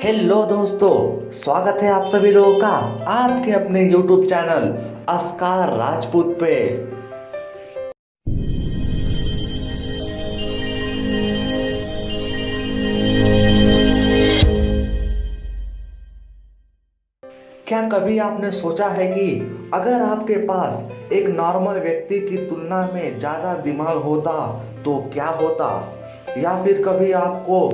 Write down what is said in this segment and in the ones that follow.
Hello दोस्तों, स्वागत है आप सभी लोगों का आपके अपने YouTube चैनल अस्कार राजपूत पे। क्या कभी आपने सोचा है कि अगर आपके पास एक नॉर्मल व्यक्ति की तुलना में ज़्यादा दिमाग होता तो क्या होता? या फिर कभी आपको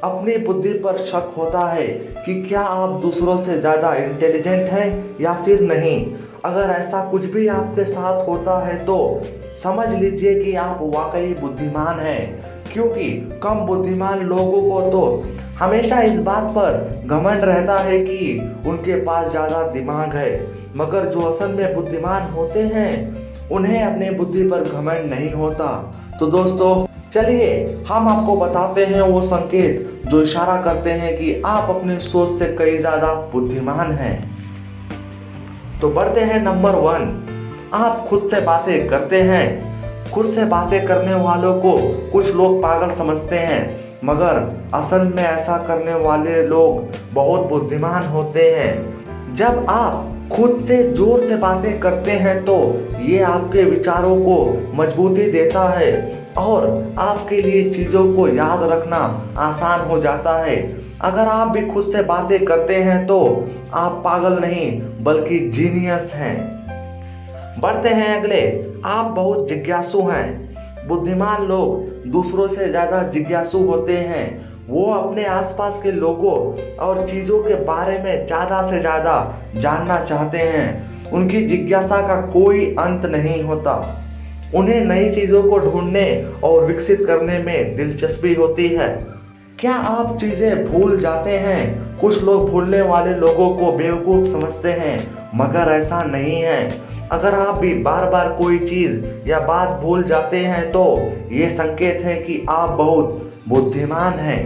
अपनी बुद्धि पर शक होता है कि क्या आप दूसरों से ज़्यादा इंटेलिजेंट हैं या फिर नहीं? अगर ऐसा कुछ भी आपके साथ होता है तो समझ लीजिए कि आप वाकई बुद्धिमान हैं, क्योंकि कम बुद्धिमान लोगों को तो हमेशा इस बात पर घमंड रहता है कि उनके पास ज़्यादा दिमाग है, मगर जो असल में बुद्धिमान होते हैं उन्हें अपने बुद्धि पर घमंड नहीं होता। तो दोस्तों चलिए हम आपको बताते हैं वो संकेत जो इशारा करते हैं कि आप अपनी सोच से कई ज़्यादा बुद्धिमान हैं। तो बढ़ते हैं नंबर 1, आप खुद से बातें करते हैं। खुद से बातें करने वालों को कुछ लोग पागल समझते हैं, मगर असल में ऐसा करने वाले लोग बहुत बुद्धिमान होते हैं। जब आप खुद से जोर से बातें करते हैं तो ये आपके विचारों को मजबूती देता है और आपके लिए चीज़ों को याद रखना आसान हो जाता है। अगर आप भी खुद से बातें करते हैं तो आप पागल नहीं बल्कि जीनियस हैं। बढ़ते हैं अगले, आप बहुत जिज्ञासु हैं। बुद्धिमान लोग दूसरों से ज़्यादा जिज्ञासु होते हैं। वो अपने आसपास के लोगों और चीज़ों के बारे में ज़्यादा से ज़्यादा जानना चाहते हैं। उनकी जिज्ञासा का कोई अंत नहीं होता। उन्हें नई चीज़ों को ढूंढने और विकसित करने में दिलचस्पी होती है। क्या आप चीज़ें भूल जाते हैं? कुछ लोग भूलने वाले लोगों को बेवकूफ़ समझते हैं, मगर ऐसा नहीं है। अगर आप भी बार बार कोई चीज़ या बात भूल जाते हैं तो ये संकेत है कि आप बहुत बुद्धिमान हैं।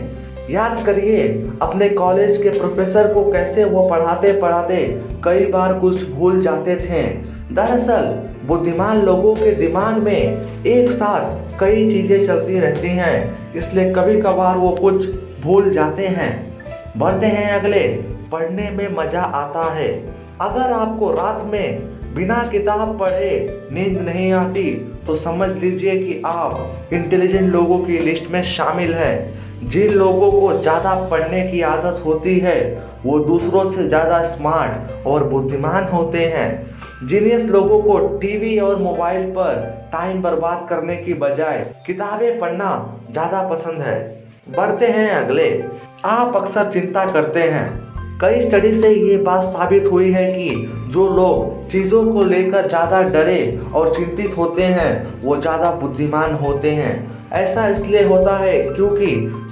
याद करिए अपने कॉलेज के प्रोफेसर को, कैसे वो पढ़ाते पढ़ाते कई बार कुछ भूल जाते थे। दरअसल बुद्धिमान लोगों के दिमाग में एक साथ कई चीज़ें चलती रहती हैं, इसलिए कभी कभार वो कुछ भूल जाते हैं। बढ़ते हैं अगले, पढ़ने में मज़ा आता है। अगर आपको रात में बिना किताब पढ़े नींद नहीं आती तो समझ लीजिए कि आप इंटेलिजेंट लोगों की लिस्ट में शामिल हैं। जिन लोगों को ज़्यादा पढ़ने की आदत होती है वो दूसरों से ज़्यादा स्मार्ट और बुद्धिमान होते हैं। जीनियस लोगों को टीवी और मोबाइल पर टाइम बर्बाद करने की बजाय किताबें पढ़ना ज़्यादा पसंद है। बढ़ते हैं अगले, आप अक्सर चिंता करते हैं। कई स्टडी से ये बात साबित हुई है कि जो लोग चीज़ों को लेकर ज़्यादा डरे और चिंतित होते हैं वो ज़्यादा बुद्धिमान होते हैं। ऐसा इसलिए होता है क्योंकि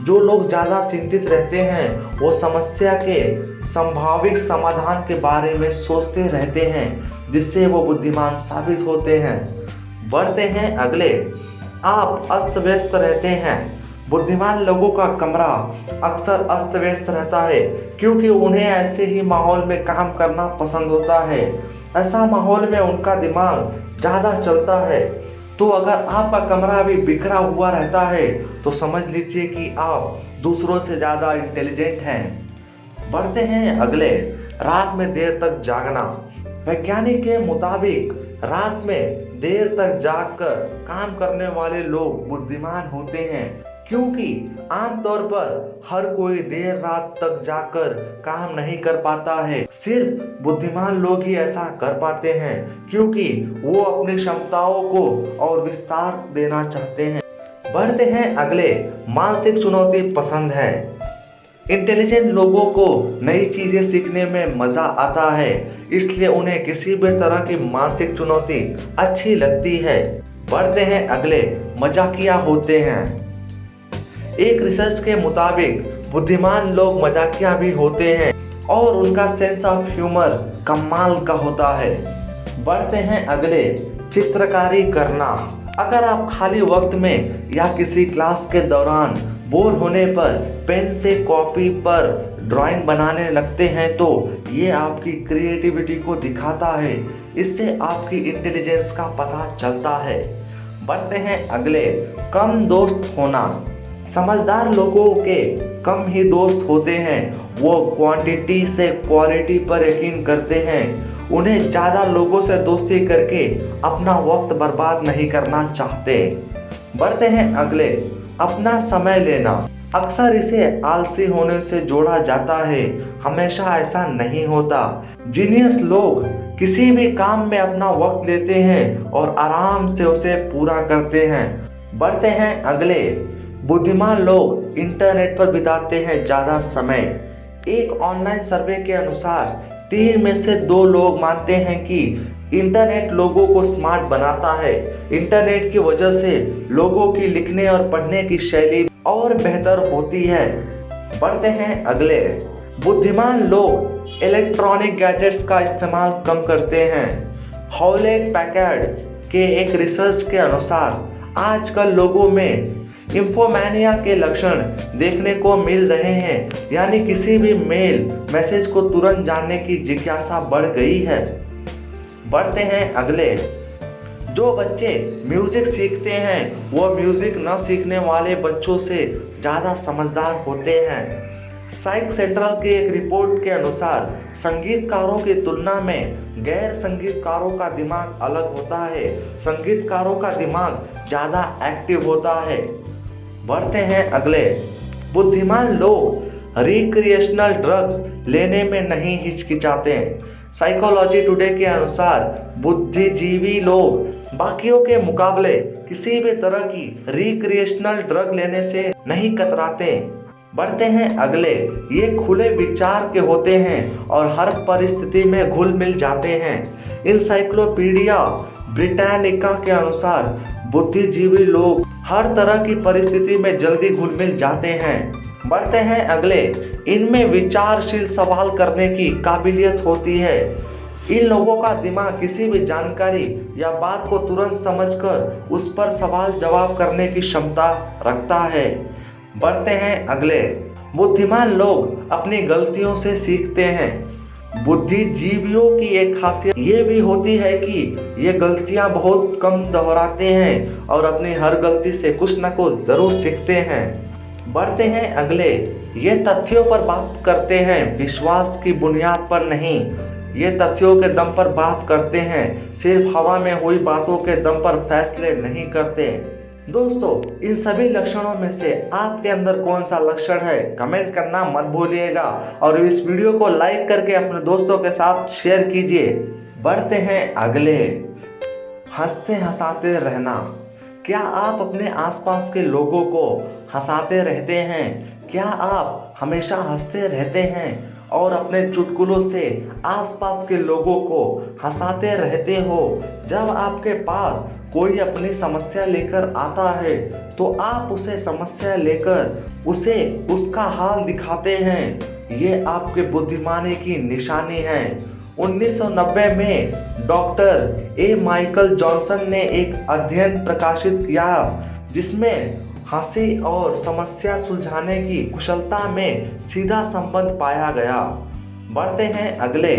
जो लोग ज़्यादा चिंतित रहते हैं वो समस्या के संभावित समाधान के बारे में सोचते रहते हैं, जिससे वो बुद्धिमान साबित होते हैं। बढ़ते हैं अगले, आप अस्त व्यस्त रहते हैं। बुद्धिमान लोगों का कमरा अक्सर अस्त व्यस्त रहता है क्योंकि उन्हें ऐसे ही माहौल में काम करना पसंद होता है। ऐसा माहौल में उनका दिमाग ज़्यादा चलता है। तो अगर आपका कमरा भी बिखरा हुआ रहता है तो समझ लीजिए कि आप दूसरों से ज़्यादा इंटेलिजेंट हैं। बढ़ते हैं अगले, रात में देर तक जागना। वैज्ञानिक के मुताबिक रात में देर तक जागकर काम करने वाले लोग बुद्धिमान होते हैं, क्योंकि आमतौर पर हर कोई देर रात तक जाकर काम नहीं कर पाता है। सिर्फ बुद्धिमान लोग ही ऐसा कर पाते हैं क्योंकि वो अपनी क्षमताओं को और विस्तार देना चाहते हैं। बढ़ते हैं अगले, मानसिक चुनौती पसंद है। इंटेलिजेंट लोगों को नई चीजें सीखने में मजा आता है, इसलिए उन्हें किसी भी तरह की मानसिक चुनौती अच्छी लगती है। बढ़ते हैं अगले, मजाकिया होते हैं। एक रिसर्च के मुताबिक बुद्धिमान लोग मजाकिया भी होते हैं और उनका सेंस ऑफ ह्यूमर कमाल का होता है। बढ़ते हैं अगले, चित्रकारी करना। अगर आप खाली वक्त में या किसी क्लास के दौरान बोर होने पर पेन से कॉपी पर ड्राइंग बनाने लगते हैं तो ये आपकी क्रिएटिविटी को दिखाता है। इससे आपकी इंटेलिजेंस का पता चलता है। बढ़ते हैं अगले, कम दोस्त होना। समझदार लोगों के कम ही दोस्त होते हैं। वो क्वांटिटी से क्वालिटी पर यकीन करते हैं। उन्हें ज़्यादा लोगों से दोस्ती करके अपना वक्त बर्बाद नहीं करना चाहते। बढ़ते हैं अगले, अपना समय लेना। अक्सर इसे आलसी होने से जोड़ा जाता है। हमेशा ऐसा नहीं होता। जीनियस लोग किसी भी काम में अपना वक्त लेते हैं और आराम से उसे पूरा करते हैं। बढ़ते हैं अगले, बुद्धिमान लोग इंटरनेट पर बिताते हैं ज़्यादा समय। एक ऑनलाइन सर्वे के अनुसार 3 में से 2 लोग मानते हैं कि इंटरनेट लोगों को स्मार्ट बनाता है। इंटरनेट की वजह से लोगों की लिखने और पढ़ने की शैली और बेहतर होती है। बढ़ते हैं अगले, बुद्धिमान लोग इलेक्ट्रॉनिक गैजेट्स का इस्तेमाल कम करते हैं। हॉलेट पैकर्ड के एक रिसर्च के अनुसार आजकल लोगों में इंफोमैनिया के लक्षण देखने को मिल रहे हैं, यानी किसी भी मेल मैसेज को तुरंत जानने की जिज्ञासा बढ़ गई है। बढ़ते हैं अगले, जो बच्चे म्यूजिक सीखते हैं वो म्यूजिक न सीखने वाले बच्चों से ज़्यादा समझदार होते हैं। साइक सेंट्रल की एक रिपोर्ट के अनुसार संगीतकारों की तुलना में गैर संगीतकारों का दिमाग अलग होता है। संगीतकारों का दिमाग ज़्यादा एक्टिव होता है। बढ़ते हैं अगले, बुद्धिमान लोग रिक्रिएशनल ड्रग्स लेने में नहीं हिचकिचाते। साइकोलॉजी टुडे के अनुसार बुद्धिजीवी लोग बाकियों के मुकाबले किसी भी तरह की रिक्रिएशनल ड्रग लेने से नहीं कतराते। बढ़ते हैं अगले, ये खुले विचार के होते हैं और हर परिस्थिति में घुल मिल जाते हैं। इंसाइक्लोपीडिया ब्रिटानिका के अनुसार बुद्धिजीवी लोग हर तरह की परिस्थिति में जल्दी घुल मिल जाते हैं। बढ़ते हैं अगले, इनमें विचारशील सवाल करने की काबिलियत होती है। इन लोगों का दिमाग किसी भी जानकारी या बात को तुरंत समझकर उस पर सवाल जवाब करने की क्षमता रखता है। बढ़ते हैं अगले, बुद्धिमान लोग अपनी गलतियों से सीखते हैं। बुद्धिजीवियों की एक खासियत ये भी होती है कि ये गलतियां बहुत कम दोहराते हैं और अपनी हर गलती से कुछ न कुछ जरूर सीखते हैं। बढ़ते हैं अगले, ये तथ्यों पर बात करते हैं, विश्वास की बुनियाद पर नहीं। ये तथ्यों के दम पर बात करते हैं, सिर्फ हवा में हुई बातों के दम पर फैसले नहीं करते। दोस्तों, इन सभी लक्षणों में से आपके अंदर कौन सा लक्षण है कमेंट करना मत भूलिएगा और इस वीडियो को लाइक करके अपने दोस्तों के साथ शेयर कीजिए। बढ़ते हैं अगले, हंसते हंसाते रहना। क्या आप अपने आसपास के लोगों को हंसाते रहते हैं? क्या आप हमेशा हंसते रहते हैं और अपने चुटकुलों से आसपास के लोगों को हंसाते रहते हो? जब आपके पास कोई अपनी समस्या लेकर आता है तो आप उसे समस्या लेकर उसे उसका हाल दिखाते हैं। ये आपके बुद्धिमानी की निशानी है। 1990 में डॉक्टर ए माइकल जॉनसन ने एक अध्ययन प्रकाशित किया जिसमें हंसी और समस्या सुलझाने की कुशलता में सीधा संबंध पाया गया। बढ़ते हैं अगले,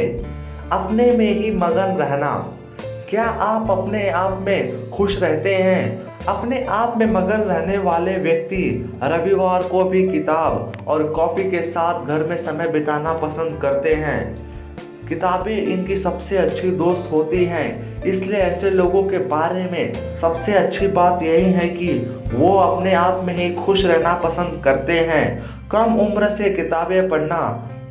अपने में ही मगन रहना। क्या आप अपने आप में खुश रहते हैं? अपने आप में मगन रहने वाले व्यक्ति रविवार को भी किताब और कॉफी के साथ घर में समय बिताना पसंद करते हैं। किताबें इनकी सबसे अच्छी दोस्त होती हैं, इसलिए ऐसे लोगों के बारे में सबसे अच्छी बात यही है कि वो अपने आप में ही खुश रहना पसंद करते हैं। कम उम्र से किताबें पढ़ना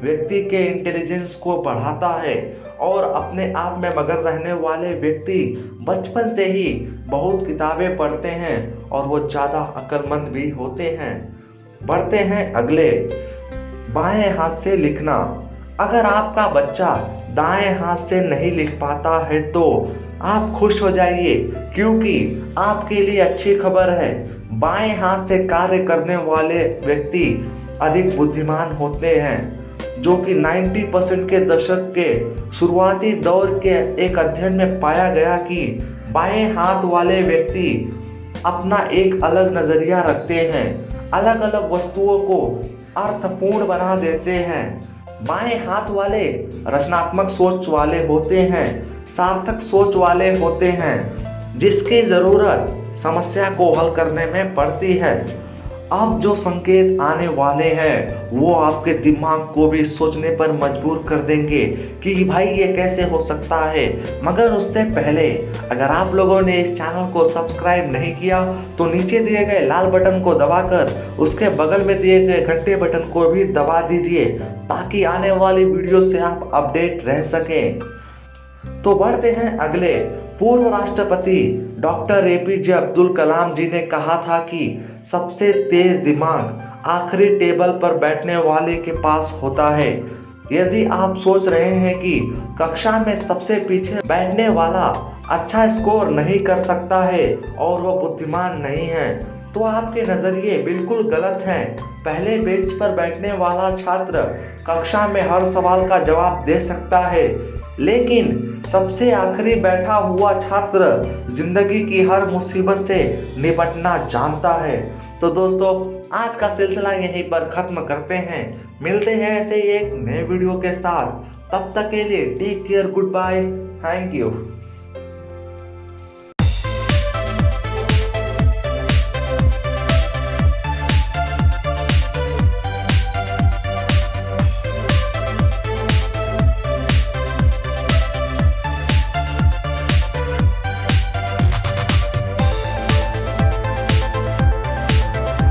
व्यक्ति के इंटेलिजेंस को बढ़ाता है और अपने आप में मगन रहने वाले व्यक्ति बचपन से ही बहुत किताबें पढ़ते हैं और वो ज़्यादा अक्लमंद भी होते हैं। बढ़ते हैं अगले, बाएं हाथ से लिखना। अगर आपका बच्चा दाएं हाथ से नहीं लिख पाता है तो आप खुश हो जाइए, क्योंकि आपके लिए अच्छी खबर है। बाएं हाथ से कार्य करने वाले व्यक्ति अधिक बुद्धिमान होते हैं, जो कि 90% के दशक के शुरुआती दौर के एक अध्ययन में पाया गया कि बाएं हाथ वाले व्यक्ति अपना एक अलग नजरिया रखते हैं, अलग अलग वस्तुओं को अर्थपूर्ण बना देते हैं। बाएं हाथ वाले रचनात्मक सोच वाले होते हैं, सार्थक सोच वाले होते हैं, जिसकी जरूरत समस्या को हल करने में पड़ती है। अब जो संकेत आने वाले हैं वो आपके दिमाग को भी सोचने पर मजबूर कर देंगे कि भाई ये कैसे हो सकता है। मगर उससे पहले अगर आप लोगों ने इस चैनल को सब्सक्राइब नहीं किया तो नीचे दिए गए लाल बटन को दबाकर उसके बगल में दिए गए घंटे बटन को भी दबा दीजिए ताकि आने वाली वीडियो से आप अपडेट रह सकें। तो बढ़ते हैं अगले। पूर्व राष्ट्रपति डॉक्टर एपीजे अब्दुल कलाम जी ने कहा था कि सबसे तेज दिमाग आखिरी टेबल पर बैठने वाले के पास होता है। यदि आप सोच रहे हैं कि कक्षा में सबसे पीछे बैठने वाला अच्छा स्कोर नहीं कर सकता है और वो बुद्धिमान नहीं है तो आपके नजरिए बिल्कुल गलत हैं। पहले बेंच पर बैठने वाला छात्र कक्षा में हर सवाल का जवाब दे सकता है, लेकिन सबसे आखिरी बैठा हुआ छात्र जिंदगी की हर मुसीबत से निपटना जानता है। तो दोस्तों आज का सिलसिला यहीं पर खत्म करते हैं। मिलते हैं ऐसे ही एक नए वीडियो के साथ। तब तक के लिए take care, goodbye, thank you.